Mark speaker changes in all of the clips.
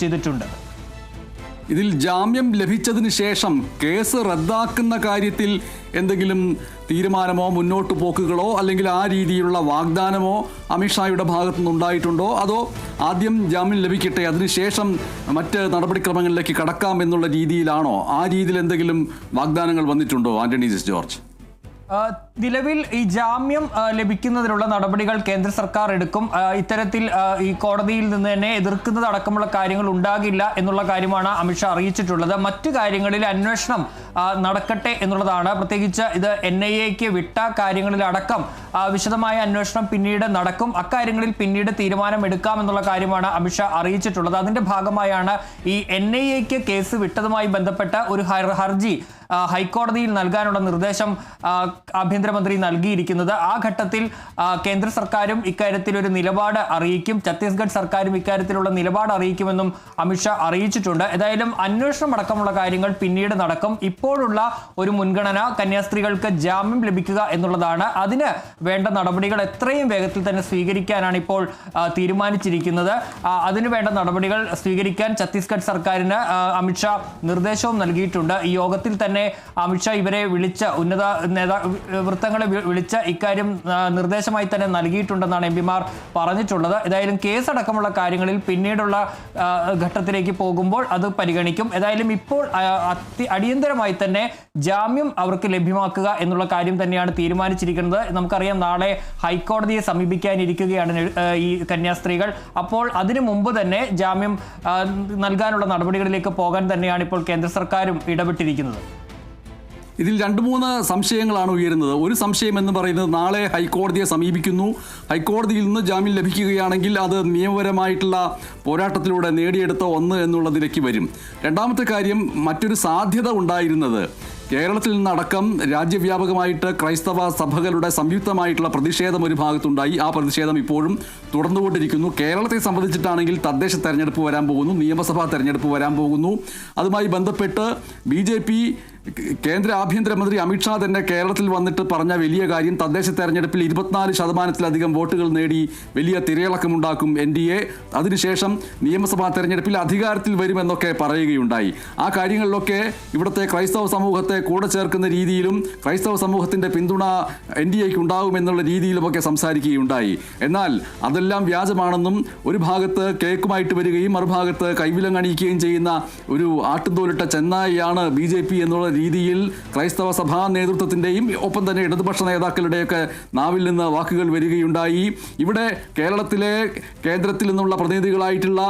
Speaker 1: ചെയ്തിട്ടുണ്ട്.
Speaker 2: ഇതിൽ ജാമ്യം ലഭിച്ചതിന് ശേഷം കേസ് റദ്ദാക്കുന്ന കാര്യത്തിൽ എന്തെങ്കിലും തീരുമാനമോ മുന്നോട്ട് പോക്കുകളോ അല്ലെങ്കിൽ ആ രീതിയിലുള്ള വാഗ്ദാനമോ അമിത്ഷായുടെ ഭാഗത്തുനിന്നുണ്ടായിട്ടുണ്ടോ? അതോ ആദ്യം ജാമ്യം ലഭിക്കട്ടെ അതിനുശേഷം മറ്റ് നടപടിക്രമങ്ങളിലേക്ക് കടക്കാം എന്നുള്ള രീതിയിലാണോ? ആ രീതിയിൽ എന്തെങ്കിലും വാഗ്ദാനങ്ങൾ വന്നിട്ടുണ്ടോ ആന്റണി ജോർജ്?
Speaker 1: നിലവിൽ ഈ ജാമ്യം ലഭിക്കുന്നതിനുള്ള നടപടികൾ കേന്ദ്ര സർക്കാർ എടുക്കും. ഇത്തരത്തിൽ ഈ കോടതിയിൽ നിന്ന് തന്നെ എതിർക്കുന്നത് അടക്കമുള്ള കാര്യങ്ങൾ ഉണ്ടാകില്ല എന്നുള്ള കാര്യമാണ് അമിത്ഷാ അറിയിച്ചിട്ടുള്ളത്. മറ്റു കാര്യങ്ങളിൽ അന്വേഷണം നടക്കട്ടെ എന്നുള്ളതാണ്. പ്രത്യേകിച്ച് ഇത് NIAക്ക് വിട്ട കാര്യങ്ങളിലടക്കം വിശദമായ അന്വേഷണം പിന്നീട് നടക്കും. അക്കാര്യങ്ങളിൽ പിന്നീട് തീരുമാനം എടുക്കാം എന്നുള്ള കാര്യമാണ് അമിത്ഷാ അറിയിച്ചിട്ടുള്ളത്. അതിന്റെ ഭാഗമായാണ് ഈ NIAക്ക് കേസ് വിട്ടതുമായി ബന്ധപ്പെട്ട ഒരു ഹർജി ഹൈക്കോടതിയിൽ നൽകാനുള്ള നിർദ്ദേശം ആഭ്യന്തരമന്ത്രി നൽകിയിരിക്കുന്നത്. ആ ഘട്ടത്തിൽ കേന്ദ്ര സർക്കാരും ഇക്കാര്യത്തിൽ ഒരു നിലപാട് അറിയിക്കും, ഛത്തീസ്ഗഡ് സർക്കാരും ഇക്കാര്യത്തിലുള്ള നിലപാട് അറിയിക്കുമെന്നും അമിത്ഷാ അറിയിച്ചിട്ടുണ്ട്. ഏതായാലും അന്വേഷണം അടക്കമുള്ള കാര്യങ്ങൾ പിന്നീട് നടക്കും. ഇപ്പോഴുള്ള ഒരു മുൻഗണന കന്യാസ്ത്രീകൾക്ക് ജാമ്യം ലഭിക്കുക എന്നുള്ളതാണ്. അതിന് വേണ്ട നടപടികൾ എത്രയും വേഗത്തിൽ തന്നെ സ്വീകരിക്കാനാണ് ഇപ്പോൾ തീരുമാനിച്ചിരിക്കുന്നത്. അതിനു വേണ്ട നടപടികൾ സ്വീകരിക്കാൻ ഛത്തീസ്ഗഡ് സർക്കാരിന് അമിത്ഷാ നിർദ്ദേശവും നൽകിയിട്ടുണ്ട്. ഈ യോഗത്തിൽ തന്നെ അമിത്ഷാ ഇവരെ വിളിച്ച ഉന്നത വൃത്തങ്ങളെ വിളിച്ച ഇക്കാര്യം നിർദ്ദേശമായി തന്നെ നൽകിയിട്ടുണ്ടെന്നാണ് MP-മാർ പറഞ്ഞിട്ടുള്ളത്. ഏതായാലും കേസടക്കമുള്ള കാര്യങ്ങളിൽ പിന്നീടുള്ള ഘട്ടത്തിലേക്ക് പോകുമ്പോൾ അത് പരിഗണിക്കും. ഏതായാലും ഇപ്പോൾ അടിയന്തരമായി തന്നെ ജാമ്യം അവർക്ക് ലഭ്യമാക്കുക എന്നുള്ള കാര്യം തന്നെയാണ് തീരുമാനിച്ചിരിക്കുന്നത്. നമുക്കറിയാം നാളെ ഹൈക്കോടതിയെ സമീപിക്കാനിരിക്കുകയാണ് ഈ കന്യാസ്ത്രീകൾ. അപ്പോൾ അതിനു മുമ്പ് തന്നെ ജാമ്യം നൽകാനുള്ള നടപടികളിലേക്ക് പോകാൻ തന്നെയാണ് ഇപ്പോൾ കേന്ദ്ര സർക്കാരും ഇടപെട്ടിരിക്കുന്നത്.
Speaker 2: ഇതിൽ 2-3 സംശയങ്ങളാണ് ഉയരുന്നത്. ഒരു സംശയം എന്ന് പറയുന്നത് നാളെ ഹൈക്കോടതിയെ സമീപിക്കുന്നു, ഹൈക്കോടതിയിൽ നിന്ന് ജാമ്യം ലഭിക്കുകയാണെങ്കിൽ അത് നിയമപരമായിട്ടുള്ള പോരാട്ടത്തിലൂടെ നേടിയെടുത്ത ഒന്ന് എന്നുള്ളതിലേക്ക് വരും. രണ്ടാമത്തെ കാര്യം, മറ്റൊരു സാധ്യത ഉണ്ടായിരുന്നത് കേരളത്തിൽ നിന്നടക്കം രാജ്യവ്യാപകമായിട്ട് ക്രൈസ്തവ സഭകളുടെ സംയുക്തമായിട്ടുള്ള പ്രതിഷേധം ഒരു ഭാഗത്തുണ്ടായി. ആ പ്രതിഷേധം ഇപ്പോഴും തുടർന്നുകൊണ്ടിരിക്കുന്നു. കേരളത്തെ സംബന്ധിച്ചിട്ടാണെങ്കിൽ തദ്ദേശ തെരഞ്ഞെടുപ്പ് വരാൻ പോകുന്നു, നിയമസഭാ തെരഞ്ഞെടുപ്പ് വരാൻ പോകുന്നു. അതുമായി ബന്ധപ്പെട്ട് BJP കേന്ദ്ര ആഭ്യന്തരമന്ത്രി അമിത്ഷാ തന്നെ കേരളത്തിൽ വന്നിട്ട് പറഞ്ഞ വലിയ കാര്യം തദ്ദേശ തെരഞ്ഞെടുപ്പിൽ 24% വോട്ടുകൾ നേടി വലിയ തിരയിളക്കമുണ്ടാക്കും NDA, അതിനുശേഷം നിയമസഭാ തെരഞ്ഞെടുപ്പിൽ അധികാരത്തിൽ വരുമെന്നൊക്കെ പറയുകയുണ്ടായി. ആ കാര്യങ്ങളിലൊക്കെ ഇവിടുത്തെ ക്രൈസ്തവ സമൂഹത്തെ കൂടെ ചേർക്കുന്ന രീതിയിലും ക്രൈസ്തവ സമൂഹത്തിൻ്റെ പിന്തുണ NDAക്ക് ഉണ്ടാകുമെന്നുള്ള രീതിയിലുമൊക്കെ സംസാരിക്കുകയുണ്ടായി. എന്നാൽ അതെല്ലാം വ്യാജമാണെന്നും ഒരു ഭാഗത്ത് കേക്കുമായിട്ട് വരികയും മറുഭാഗത്ത് കൈവിലങ്ങണിയിക്കുകയും ചെയ്യുന്ന ഒരു ആട്ടുംതോലിട്ട ചെന്നായിയാണ് BJP എന്നുള്ള രീതിയിൽ ക്രൈസ്തവ സഭാ നേതൃത്വത്തിൻ്റെയും ഒപ്പം തന്നെ ഇടതുപക്ഷ നേതാക്കളുടെയൊക്കെ നാവിൽ നിന്ന് വാക്കുകൾ വരികയുണ്ടായി. ഇവിടെ കേരളത്തിലെ കേന്ദ്രത്തിൽ നിന്നുള്ള പ്രതിനിധികളായിട്ടുള്ള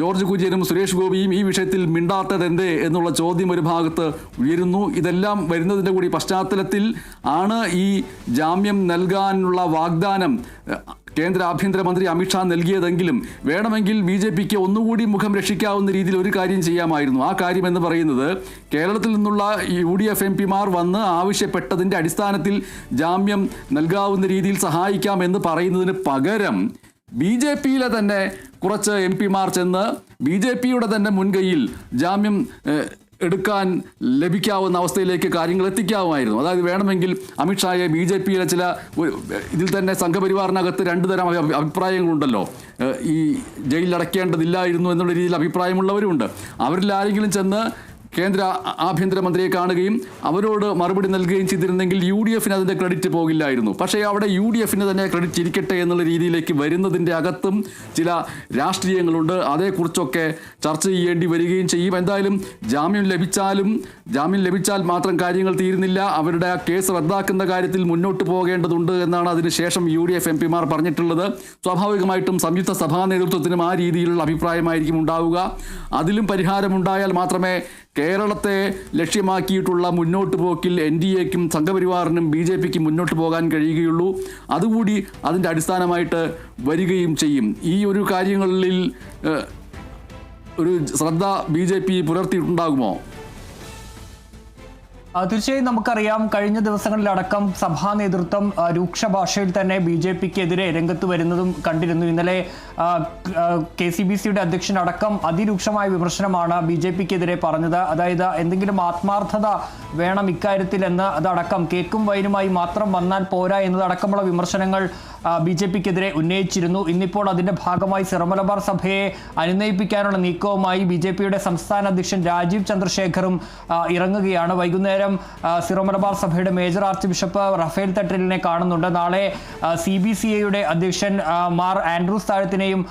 Speaker 2: ജോർജ് കുര്യനും സുരേഷ് ഗോപിയും ഈ വിഷയത്തിൽ മിണ്ടാത്തത് എന്തേ എന്നുള്ള ചോദ്യം ഒരു ഭാഗത്ത് ഉയരുന്നു. ഇതെല്ലാം വരുന്നതിൻ്റെ കൂടി പശ്ചാത്തലത്തിൽ ആണ് ഈ ജാമ്യം നൽകാനുള്ള വാഗ്ദാനം കേന്ദ്ര ആഭ്യന്തരമന്ത്രി അമിത്ഷാ നൽകിയതെങ്കിലും വേണമെങ്കിൽ BJPക്ക് ഒന്നുകൂടി മുഖം രക്ഷിക്കാവുന്ന രീതിയിൽ ഒരു കാര്യം ചെയ്യാമായിരുന്നു. ആ കാര്യം എന്ന് പറയുന്നത് കേരളത്തിൽ നിന്നുള്ള UDF MP-മാർ വന്ന് ആവശ്യപ്പെട്ടതിൻ്റെ അടിസ്ഥാനത്തിൽ ജാമ്യം നൽകാവുന്ന രീതിയിൽ സഹായിക്കാം എന്ന് പറയുന്നതിന് പകരം BJPയിലെ തന്നെ കുറച്ച് MP-മാർ ചെന്ന് BJPയുടെ തന്നെ മുൻകൈയിൽ ജാമ്യം എടുക്കാൻ ലഭിക്കാവുന്ന അവസ്ഥയിലേക്ക് കാര്യങ്ങൾ എത്തിക്കാവുമായിരുന്നു. അതായത് വേണമെങ്കിൽ അമിത്ഷായെ BJPയിലെ ചില ഇതിൽ തന്നെ സംഘപരിവാറിനകത്ത് 2 തരം അഭിപ്രായങ്ങളുണ്ടല്ലോ. ഈ ജയിലിലടയ്ക്കേണ്ടതില്ലായിരുന്നു എന്നുള്ള രീതിയിൽ അഭിപ്രായമുള്ളവരുമുണ്ട്. അവരിൽ ആരെങ്കിലും ചെന്ന് കേന്ദ്ര ആഭ്യന്തരമന്ത്രിയെ കാണുകയും അവരോട് മറുപടി നൽകുകയും ചെയ്തിരുന്നെങ്കിൽ UDFന് അതിൻ്റെ ക്രെഡിറ്റ് പോകില്ലായിരുന്നു. പക്ഷേ അവിടെ UDFന് തന്നെ ക്രെഡിറ്റ് ഇരിക്കട്ടെ എന്നുള്ള രീതിയിലേക്ക് വരുന്നതിൻ്റെ അകത്തും ചില രാഷ്ട്രീയങ്ങളുണ്ട്. അതേക്കുറിച്ചൊക്കെ ചർച്ച ചെയ്യേണ്ടി വരികയും ചെയ്യും. എന്തായാലും ജാമ്യം ലഭിച്ചാൽ മാത്രം കാര്യങ്ങൾ തീരുന്നില്ല. അവരുടെ ആ കേസ് റദ്ദാക്കുന്ന കാര്യത്തിൽ മുന്നോട്ട് പോകേണ്ടതുണ്ട് എന്നാണ് അതിനുശേഷം UDF MP-മാർ പറഞ്ഞിട്ടുള്ളത്. സ്വാഭാവികമായിട്ടും സംയുക്ത സഭാ നേതൃത്വത്തിനും ആ രീതിയിലുള്ള അഭിപ്രായമായിരിക്കും ഉണ്ടാവുക. അതിലും പരിഹാരമുണ്ടായാൽ മാത്രമേ കേരളത്തെ ലക്ഷ്യമാക്കിയിട്ടുള്ള മുന്നോട്ട് പോക്കിൽ NDAക്കും സംഘപരിവാറിനും BJPക്കും മുന്നോട്ട് പോകാൻ കഴിയുകയുള്ളൂ. അതുകൂടി അതിൻ്റെ അടിസ്ഥാനമായിട്ട് വരികയും ചെയ്യും. ഈ ഒരു കാര്യങ്ങളിൽ ഒരു ശ്രദ്ധ BJP പുലർത്തിയിട്ടുണ്ടാകുമോ?
Speaker 1: തീർച്ചയായും നമുക്കറിയാം കഴിഞ്ഞ ദിവസങ്ങളിലടക്കം സഭാ നേതൃത്വം രൂക്ഷ ഭാഷയിൽ തന്നെ BJPക്കെതിരെ രംഗത്ത് വരുന്നതും കണ്ടിരുന്നു. ഇന്നലെ KCBCയുടെ അധ്യക്ഷനടക്കം അതിരൂക്ഷമായ വിമർശനമാണ് BJPക്കെതിരെ പറഞ്ഞത്. അതായത് എന്തെങ്കിലും ആത്മാർത്ഥത വേണം ഇക്കാര്യത്തിൽ എന്ന്, അതടക്കം കേക്കും വൈനുമായി മാത്രം വന്നാൽ പോരാ എന്നതടക്കമുള്ള വിമർശനങ്ങൾ BJP-ക്കെതിരെ ഉന്നയിച്ചിരുന്നു. ഇന്നിപ്പോൾ അതിന്റെ ഭാഗമായി സിറോ മലബാർ സഭയെ അനുനയിപ്പിക്കാനുള്ള നീക്കവുമായി BJP-യുടെ സംസ്ഥാന അധ്യക്ഷൻ രാജീവ് ചന്ദ്രശേഖറും ഇറങ്ങുകയാണ്. വൈകുന്നേരം സിറോ മലബാർ സഭയുടെ മേജർ ആർച്ച് ബിഷപ്പ് റഫേൽ തട്ടലിനെ കാണുന്നുണ്ട്. നാളെ CBCA-യുടെ അധ്യക്ഷൻ മാർ ആൻഡ്രൂസ് താഴത്തിനെയും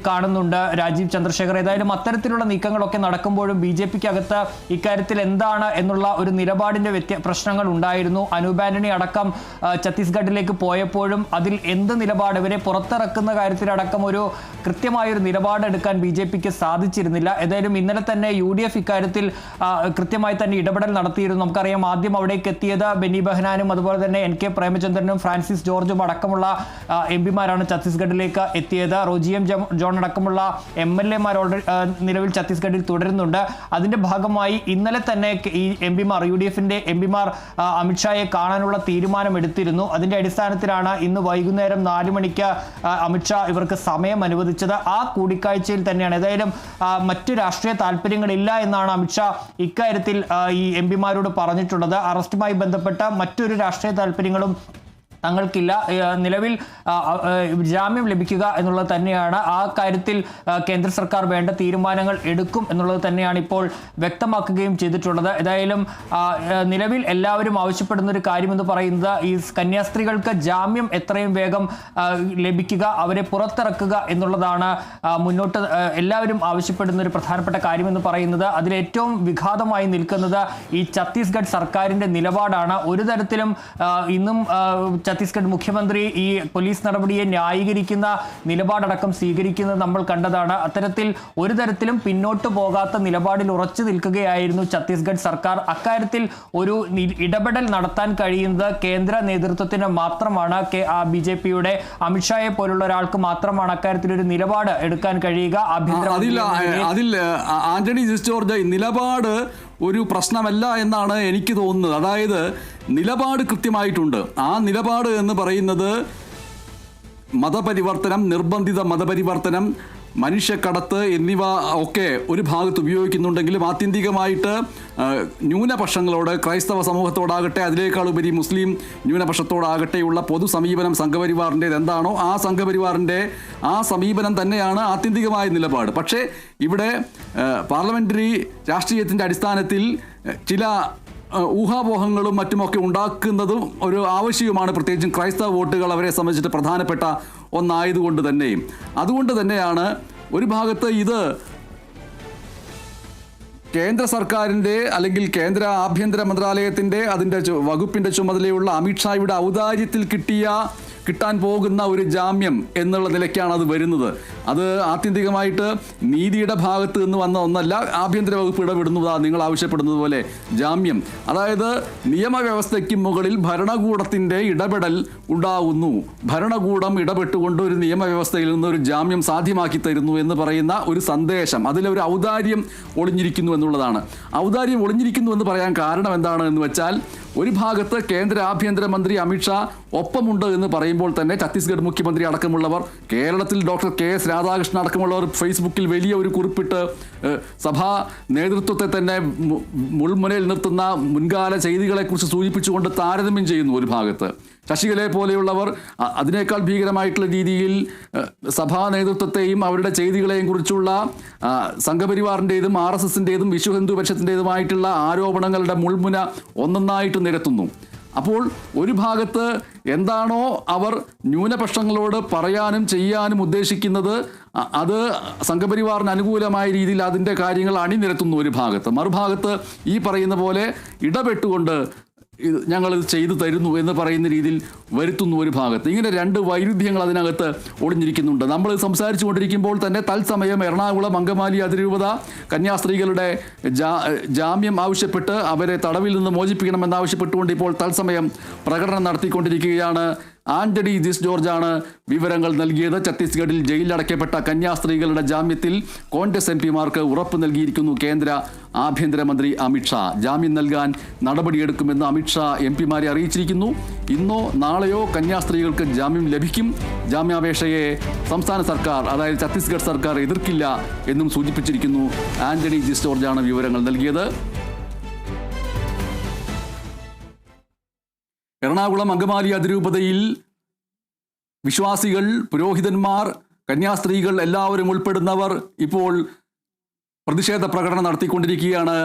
Speaker 1: കാണുന്നുണ്ട് രാജീവ് ചന്ദ്രശേഖർ. ഏതായാലും അത്തരത്തിലുള്ള നീക്കങ്ങളൊക്കെ നടക്കുമ്പോഴും BJP-ക്കകത്ത് ഇക്കാര്യത്തിൽ എന്താണ് എന്നുള്ള ഒരു നിലപാടിന്റെ പ്രശ്നങ്ങൾ ഉണ്ടായിരുന്നു. അനൂപ് ആന്റണി അടക്കം ഛത്തീസ്ഗഡിലേക്ക് പോയപ്പോഴും അതിൽ എന്ത് നിലപാട്, ഇവരെ പുറത്തിറക്കുന്ന കാര്യത്തിലടക്കം ഒരു കൃത്യമായൊരു നിലപാടെടുക്കാൻ BJP-ക്ക് സാധിച്ചിരുന്നില്ല. ഏതായാലും ഇന്നലെ തന്നെ UDF ഇക്കാര്യത്തിൽ കൃത്യമായി തന്നെ ഇടപെടൽ നടത്തിയിരുന്നു. നമുക്കറിയാം, ആദ്യം അവിടേക്ക് എത്തിയത് ബെന്നി ബെഹനാനും അതുപോലെ തന്നെ NK പ്രേമചന്ദ്രനും ഫ്രാൻസിസ് ജോർജും അടക്കമുള്ള MP-മാരാണ് ഛത്തീസ്ഗഡിലേക്ക് എത്തിയത്. റോജി എം ജോൺ അടക്കമുള്ള MLA-മാർ നിലവിൽ ഛത്തീസ്ഗഡിൽ തുടരുന്നുണ്ട്. അതിന്റെ ഭാഗമായി ഇന്നലെ തന്നെ ഈ MP-മാർ, UDF-ന്റെ MP-മാർ അമിത്ഷായെ കാണാനുള്ള തീരുമാനമെടുത്തിരുന്നു. അതിന്റെ അടിസ്ഥാനത്തിലാണ് ഇന്ന് വൈകുന്നേരം 4 മണിക്ക് അമിത്ഷാ ഇവർക്ക് സമയം അനുവദിച്ചത്. ആ കൂടിക്കാഴ്ചയിൽ തന്നെയാണ്, ഏതായാലും മറ്റു രാഷ്ട്രീയ താല്പര്യങ്ങളില്ല എന്നാണ് അമിത്ഷാ ഇക്കാര്യത്തിൽ ഈ MP-മാരോട് പറഞ്ഞിട്ടുള്ളത്. അറസ്റ്റുമായി ബന്ധപ്പെട്ട മറ്റൊരു രാഷ്ട്രീയ താല്പര്യങ്ങളും തങ്ങൾക്കില്ല. നിലവിൽ ജാമ്യം ലഭിക്കുക എന്നുള്ളത് തന്നെയാണ്. ആ കാര്യത്തിൽ കേന്ദ്ര സർക്കാർ വേണ്ട തീരുമാനങ്ങൾ എടുക്കും എന്നുള്ളത് തന്നെയാണ് ഇപ്പോൾ വ്യക്തമാക്കുകയും ചെയ്തിട്ടുള്ളത്. ഏതായാലും നിലവിൽ എല്ലാവരും ആവശ്യപ്പെടുന്ന ഒരു കാര്യമെന്ന് പറയുന്നത് ഈ കന്യാസ്ത്രീകൾക്ക് ജാമ്യം എത്രയും വേഗം ലഭിക്കുക, അവരെ പുറത്തിറക്കുക എന്നുള്ളതാണ് മുന്നോട്ട് എല്ലാവരും ആവശ്യപ്പെടുന്ന ഒരു പ്രധാനപ്പെട്ട കാര്യമെന്ന് പറയുന്നത്. അതിലേറ്റവും വിഘാതമായി നിൽക്കുന്നത് ഈ ഛത്തീസ്ഗഡ് സർക്കാരിൻ്റെ നിലപാടാണ്. ഒരു തരത്തിലും ഇന്നും ഛത്തീസ്ഗഡ് മുഖ്യമന്ത്രി ഈ പോലീസ് നടപടിയെ ന്യായീകരിക്കുന്ന നിലപാടടക്കം സ്വീകരിക്കുന്നത് നമ്മൾ കണ്ടതാണ്. അത്തരത്തിൽ ഒരു തരത്തിലും പിന്നോട്ട് പോകാത്ത നിലപാടിൽ ഉറച്ചു നിൽക്കുകയായിരുന്നു ഛത്തീസ്ഗഡ് സർക്കാർ. അക്കാര്യത്തിൽ ഒരു ഇടപെടൽ നടത്താൻ കഴിയുന്നത് കേന്ദ്ര നേതൃത്വത്തിന് മാത്രമാണ്. BJP-യുടെ അമിത്ഷായെ പോലുള്ള ഒരാൾക്ക് മാത്രമാണ് അക്കാര്യത്തിൽ ഒരു നിലപാട് എടുക്കാൻ കഴിയുക.
Speaker 2: അതിൽ ആന്റണി ജോർജ് നിലപാട് ഒരു പ്രശ്നമല്ല എന്നാണ് എനിക്ക് തോന്നുന്നത്. അതായത് നിലപാട് കൃത്യമായിട്ടുണ്ട്. ആ നിലപാട് എന്ന് പറയുന്നത് മതപരിവർത്തനം, നിർബന്ധിത മതപരിവർത്തനം, മനുഷ്യക്കടത്ത് എന്നിവ ഒക്കെ ഒരു ഭാഗത്ത് ഉപയോഗിക്കുന്നുണ്ടെങ്കിലും ആത്യന്തികമായിട്ട് ന്യൂനപക്ഷങ്ങളോട്, ക്രൈസ്തവ സമൂഹത്തോടാകട്ടെ, അതിനേക്കാൾ ഉപരി മുസ്ലിം ന്യൂനപക്ഷത്തോടാകട്ടെയുള്ള പൊതു സമീപനം സംഘപരിവാറിൻ്റേത് എന്താണോ ആ സംഘപരിവാറിൻ്റെ ആ സമീപനം തന്നെയാണ് ആത്യന്തികമായ നിലപാട്. പക്ഷേ ഇവിടെ പാർലമെൻ്ററി രാഷ്ട്രീയത്തിൻ്റെ അടിസ്ഥാനത്തിൽ ചില ഊഹാപോഹങ്ങളും മറ്റുമൊക്കെ ഉണ്ടാക്കുന്നതും ഒരു ആവശ്യവുമാണ്. പ്രത്യേകിച്ചും ക്രൈസ്തവ വോട്ടുകൾ അവരെ സംബന്ധിച്ചിട്ട് പ്രധാനപ്പെട്ട ഒന്നായതുകൊണ്ട് തന്നെയും. അതുകൊണ്ട് തന്നെയാണ് ഒരു ഭാഗത്ത് ഇത് കേന്ദ്ര സർക്കാരിൻ്റെ അല്ലെങ്കിൽ കേന്ദ്ര ആഭ്യന്തര മന്ത്രാലയത്തിൻ്റെ അതിൻ്റെ വകുപ്പിൻ്റെ ചുമതലയുള്ള അമിത്ഷായുടെ ഔദാര്യത്തിൽ കിട്ടാൻ പോകുന്ന ഒരു ജാമ്യം എന്നുള്ള നിലയ്ക്കാണ് അത് വരുന്നത്. അത് ആത്യന്തികമായിട്ട് നീതിയുടെ ഭാഗത്ത് നിന്ന് വന്ന ഒന്നല്ല. ആഭ്യന്തര വകുപ്പ് ഇടപെടുന്നതാണ് നിങ്ങൾ ആവശ്യപ്പെടുന്നത് പോലെ ജാമ്യം. അതായത് നിയമവ്യവസ്ഥയ്ക്ക് മുകളിൽ ഭരണകൂടത്തിൻ്റെ ഇടപെടൽ ഉണ്ടാവുന്നു. ഭരണകൂടം ഇടപെട്ടുകൊണ്ട് ഒരു നിയമവ്യവസ്ഥയിൽ നിന്ന് ഒരു ജാമ്യം സാധ്യമാക്കി തരുന്നു എന്ന് പറയുന്ന ഒരു സന്ദേശം, അതിലൊരു ഔദാര്യം ഒളിഞ്ഞിരിക്കുന്നു എന്നുള്ളതാണ്. ഔദാര്യം ഒളിഞ്ഞിരിക്കുന്നു എന്ന് പറയാൻ കാരണം എന്താണ് എന്ന് വെച്ചാൽ, ഒരു ഭാഗത്ത് കേന്ദ്ര ആഭ്യന്തരമന്ത്രി അമിത്ഷാ ഒപ്പമുണ്ട് എന്ന് പറയുമ്പോൾ തന്നെ ഛത്തീസ്ഗഡ് മുഖ്യമന്ത്രി അടക്കമുള്ളവർ, കേരളത്തിൽ ഡോക്ടർ KS രാധാകൃഷ്ണൻ അടക്കമുള്ളവർ ഫേസ്ബുക്കിൽ വലിയ ഒരു കുറിപ്പിട്ട് സഭാ നേതൃത്വത്തെ തന്നെ മുൾമുനയിൽ നിർത്തുന്ന മുൻകാല ചെയ്തികളെക്കുറിച്ച് സൂചിപ്പിച്ചുകൊണ്ട് താരതമ്യം ചെയ്യുന്നു. ഒരു ഭാഗത്ത് ശശികലയെ പോലെയുള്ളവർ അതിനേക്കാൾ ഭീകരമായിട്ടുള്ള രീതിയിൽ സഭാ നേതൃത്വത്തെയും അവരുടെ ചെയ്തികളെയും കുറിച്ചുള്ള സംഘപരിവാറിൻ്റെതും RSSൻ്റെതും വിശ്വ ഹിന്ദു പരിഷത്തിൻ്റെതുമായിട്ടുള്ള ആരോപണങ്ങളുടെ മുൾമുന ഒന്നൊന്നായിട്ട് നിരത്തുന്നു. അപ്പോൾ ഒരു ഭാഗത്ത് എന്താണോ അവർ ന്യൂനപക്ഷങ്ങളോട് പറയാനും ചെയ്യാനും ഉദ്ദേശിക്കുന്നത് അത് സംഘപരിവാറിന് അനുകൂലമായ രീതിയിൽ അതിൻ്റെ കാര്യങ്ങൾ അണിനിരത്തുന്നു ഒരു ഭാഗത്ത്. മറുഭാഗത്ത് ഈ പറയുന്ന പോലെ ഇടപെട്ടുകൊണ്ട് ഞങ്ങളിത് ചെയ്തു തരുന്നു എന്ന് പറയുന്ന രീതിയിൽ വരുത്തുന്നു ഒരു ഭാഗത്ത്. ഇങ്ങനെ രണ്ട് വൈരുദ്ധ്യങ്ങൾ അതിനകത്ത് ഒളിഞ്ഞിരിക്കുന്നുണ്ട്. നമ്മൾ സംസാരിച്ചു കൊണ്ടിരിക്കുമ്പോൾ തന്നെ തത്സമയം എറണാകുളം അങ്കമാലി അതിരൂപത കന്യാസ്ത്രീകളുടെ ജാമ്യം ആവശ്യപ്പെട്ട് അവരെ തടവിൽ നിന്ന് മോചിപ്പിക്കണമെന്നാവശ്യപ്പെട്ടുകൊണ്ട് ഇപ്പോൾ തത്സമയം പ്രകടനം നടത്തിക്കൊണ്ടിരിക്കുകയാണ്. ആന്റണി ജോർജാണ് വിവരങ്ങൾ നൽകിയത്. ഛത്തീസ്ഗഡിൽ ജയിലിലടയ്ക്കപ്പെട്ട കന്യാസ്ത്രീകളുടെ ജാമ്യത്തിൽ കോൺഗ്രസ് MP-മാർക്ക് ഉറപ്പ് നൽകിയിരിക്കുന്നു കേന്ദ്ര ആഭ്യന്തരമന്ത്രി അമിത്ഷാ. ജാമ്യം നൽകാൻ നടപടിയെടുക്കുമെന്ന് അമിത്ഷാ MP-മാരെ അറിയിച്ചിരിക്കുന്നു. ഇന്നോ നാളെയോ കന്യാസ്ത്രീകൾക്ക് ജാമ്യം ലഭിക്കും. ജാമ്യാപേക്ഷയെ സംസ്ഥാന സർക്കാർ, അതായത് ഛത്തീസ്ഗഡ് സർക്കാർ എതിർക്കില്ല എന്നും സൂചിപ്പിച്ചിരിക്കുന്നു. ആന്റണി ജോർജാണ് വിവരങ്ങൾ നൽകിയത്. എറണാകുളം അങ്കമാലി അതിരൂപതയിൽ വിശ്വാസികൾ, പുരോഹിതന്മാർ, കന്യാസ്ത്രീകൾ എല്ലാവരും ഉൾപ്പെടുന്നവർ ഇപ്പോൾ പ്രതിഷേധ പ്രകടനം നടത്തിക്കൊണ്ടിരിക്കുകയാണ്,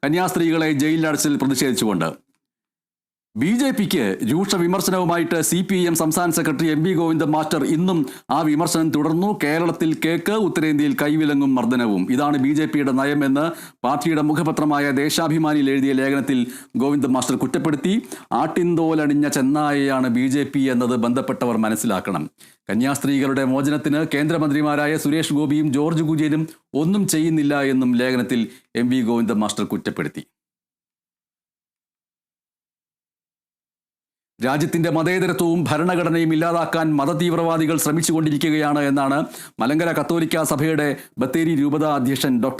Speaker 2: കന്യാസ്ത്രീകളെ ജയിലിലടച്ചിൽ പ്രതിഷേധിച്ചുകൊണ്ട്. BJPക്ക് രൂക്ഷ വിമർശനവുമായിട്ട് CPIM സംസ്ഥാന സെക്രട്ടറി MV ഗോവിന്ദൻ മാസ്റ്റർ ഇന്നും ആ വിമർശനം തുടർന്നു. കേരളത്തിൽ കേക്ക്, ഉത്തരേന്ത്യയിൽ കൈവിലങ്ങും മർദ്ദനവും, ഇതാണ് BJPയുടെ നയമെന്ന് പാർട്ടിയുടെ മുഖപത്രമായ ദേശാഭിമാനിയിൽ എഴുതിയ ലേഖനത്തിൽ ഗോവിന്ദൻ മാസ്റ്റർ കുറ്റപ്പെടുത്തി. ആട്ടിൻതോലണിഞ്ഞ ചെന്നായയാണ് BJP എന്നത് ബന്ധപ്പെട്ടവർ മനസ്സിലാക്കണം. കന്യാസ്ത്രീകളുടെ മോചനത്തിന് കേന്ദ്രമന്ത്രിമാരായ സുരേഷ് ഗോപിയും ജോർജ് കുര്യനും ഒന്നും ചെയ്യുന്നില്ല എന്നും ലേഖനത്തിൽ MV ഗോവിന്ദൻ മാസ്റ്റർ കുറ്റപ്പെടുത്തി. രാജ്യത്തിന്റെ മതേതരത്വവും ഭരണഘടനയും ഇല്ലാതാക്കാൻ മതതീവ്രവാദികൾ ശ്രമിച്ചുകൊണ്ടിരിക്കുകയാണ് എന്നാണ് മലങ്കര കത്തോലിക്ക സഭയുടെ ബത്തേരി രൂപതാ അധ്യക്ഷൻ ഡോക്ടർ